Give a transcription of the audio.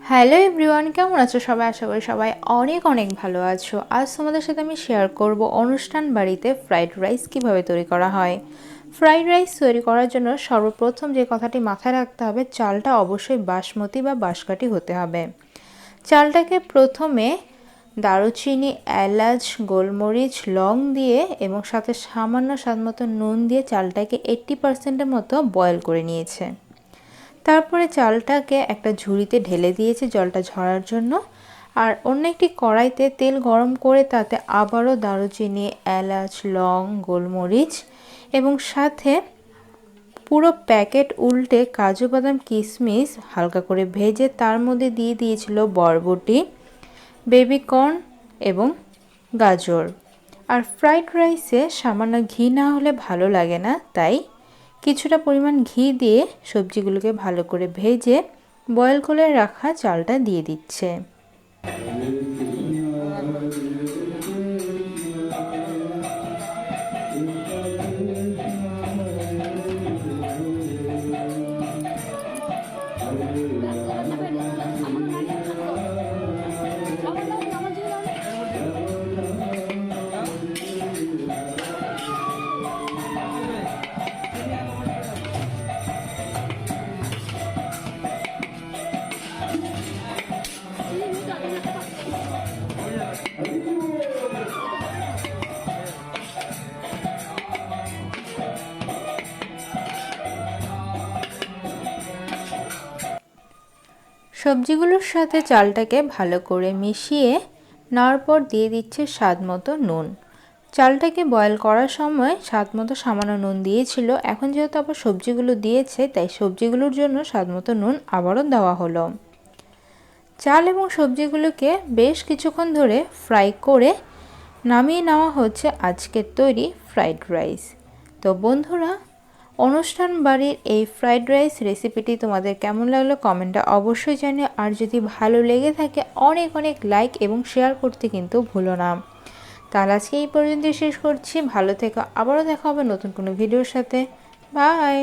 Hello everyone, কেমন আছো সবাই? আশা করি সবাই অনেক অনেক ভালো আছো। আজ তোমাদের সাথে আমি শেয়ার করব অনুষ্ঠান বাড়িতে ফ্রাইড রাইস কিভাবে তৈরি করা হয়। ফ্রাইড রাইস তৈরি করার জন্য সর্বপ্রথম যে কথাটি মাথায় রাখতে হবে, চালটা অবশ্যই বাসমতি বা বাঁশকাঠি হতে হবে। চালটাকে প্রথমে দারুচিনি, এলাচ, গোলমরিচ, লং দিয়ে এবং সাথে সামান্য স্বাদমতো নুন দিয়ে চালটাকে 80% মতো বয়েল করে নিয়েছে। তারপরে চালটাকে একটা ঝুড়িতে ঢেলে দিয়েছে জলটা ঝরার জন্য। আর অন্য একটি কড়াইতে তেল গরম করে তাতে আবারও দারুচিনি, এলাচ, লং, গোলমরিচ এবং সাথে পুরো প্যাকেট উল্টে কাজু বাদাম কিশমিশ হালকা করে ভেজে তার মধ্যে দিয়ে দিয়েছিল বরবটি, বেবিকর্ন এবং গাজর। আর ফ্রাইড রাইসে সামান্য ঘি না হলে ভালো লাগে না, তাই কিছুটা পরিমাণ ঘি দিয়ে সবজিগুলোকে ভালো করে ভেজে বয়েল করে রাখা চালটা দিয়ে দিচ্ছে। সবজিগুলোর সাথে চালটাকে ভালো করে মিশিয়ে নেওয়ার পর দিয়ে দিচ্ছে স্বাদ মতো নুন। চালটাকে বয়েল করার সময় স্বাদ মতো সামান্য নুন দিয়েছিল, এখন যেহেতু আবার সবজিগুলো দিয়েছে তাই সবজিগুলোর জন্য স্বাদ মতো নুন আবারও দেওয়া হলো। চাল এবং সবজিগুলোকে বেশ কিছুক্ষণ ধরে ফ্রাই করে নামিয়ে নেওয়া হচ্ছে আজকের তৈরি ফ্রাইড রাইস। তো বন্ধুরা, অনুষ্ঠান বাড়ির এই ফ্রাইড রাইস রেসিপিটি তোমাদের কেমন লাগলো কমেন্টে অবশ্যই জানিও। আর যদি ভালো লেগে থাকে অনেক অনেক লাইক এবং শেয়ার করতে কিন্তু ভুলো না। তাহলে আজকে এই পর্যন্ত শেষ করছি। ভালো থেকো, আবারও দেখা হবে নতুন কোনো ভিডিওর সাথে। বাই।